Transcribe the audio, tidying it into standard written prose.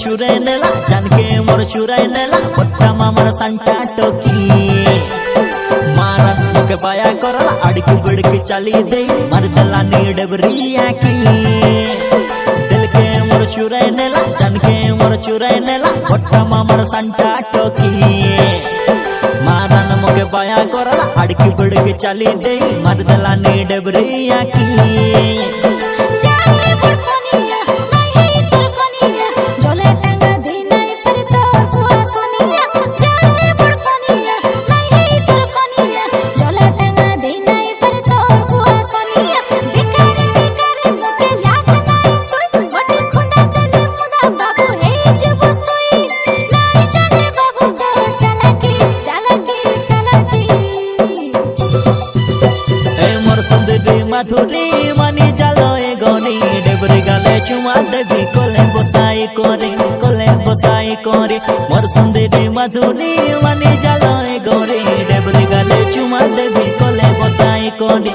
चुराई नेला जानके मोर चुराई नेला पट्टा मामर संटा टोकी मारा मुके बाया करला अड़की बिड़की चली दे मरदला नी डबरिया की दिल के मोर चुराई नेला जानके मोर चुराई नेला पट्टा मामर संटा टोकी मारा मुके बाया करला अड़की बिड़की चली दे मरदला नी डबरिया की माधुरी मानी जालो ए गोनी डेबरी गाले चुमा देवी कोले बोसाई कोरे मोर सुंदरी माधुरी मानी जालो ए गोरी डेबरी गाले चुमा देवी कोले बोसाई कोरे